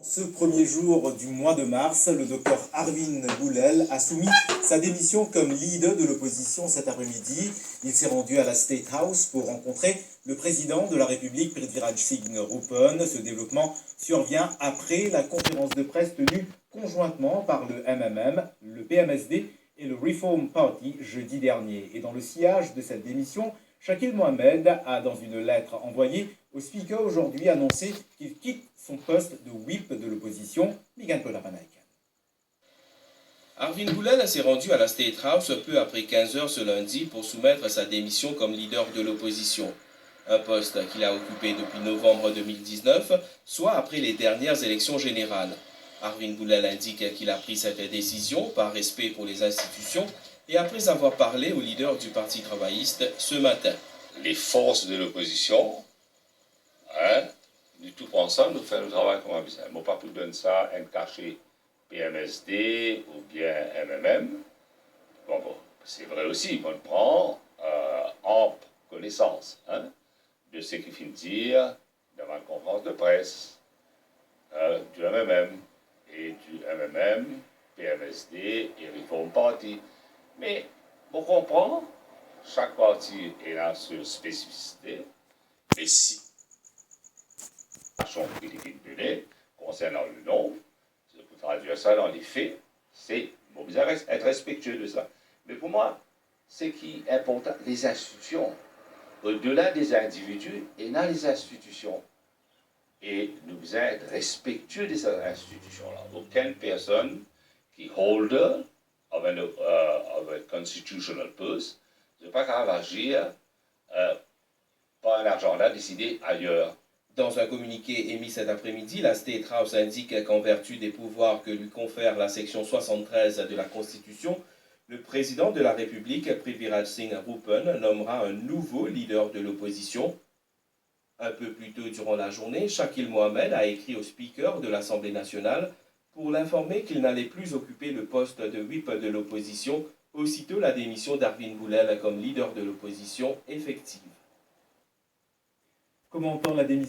Ce premier jour du mois de mars, le docteur Arvin Boulel a soumis sa démission comme leader de l'opposition cet après-midi. Il s'est rendu à la State House pour rencontrer le président de la République, Prithviraj Singh Rupon. Ce développement survient après la conférence de presse tenue conjointement par le MMM, le PMSD et le Reform Party jeudi dernier. Et dans le sillage de cette démission, Shakil Mohamed a, dans une lettre envoyée au Speaker aujourd'hui, annoncé qu'il quitte son poste de whip de l'opposition. Megan Polapanaik. Arvin Boulel s'est rendu à la State House peu après 15 heures ce lundi pour soumettre sa démission comme leader de l'opposition. Un poste qu'il a occupé depuis novembre 2019, soit après les dernières élections générales. Arvin Boulel indique qu'il a pris cette décision par respect pour les institutions et après avoir parlé au leader du Parti travailliste ce matin. Les forces de l'opposition, nous tous ensemble, nous faisons le travail comme on besoin. Je ne pas pour donner ça un cachet PMSD ou bien MMM. Bon, c'est vrai aussi, on prend ample connaissance de ce qu'il vient de dire dans ma conférence de presse du MMM et du MMM, PMSD et Reform Party. Mais pour comprendre, chaque parti est là sur spécificité. Mais si l'action qu'il vient de donner concernant le nom, pour traduire ça dans les faits, c'est bon, vous allez être respectueux de ça. Mais pour moi, ce qui est important, les institutions, au-delà des individus et dans les institutions. Et nous devons être respectueux de ces institutions-là. Aucune personne qui holder of a constitutional post ne peut pas agir par un agenda décidé ailleurs. Dans un communiqué émis cet après-midi, la State House indique qu'en vertu des pouvoirs que lui confère la section 73 de la Constitution, le président de la République, Prithviraj Singh Rupon, nommera un nouveau leader de l'opposition. Un peu plus tôt durant la journée, Shakil Mohamed a écrit au Speaker de l'Assemblée nationale pour l'informer qu'il n'allait plus occuper le poste de whip de l'opposition aussitôt la démission d'Arvin Boulel comme leader de l'opposition effective. Commentant la démission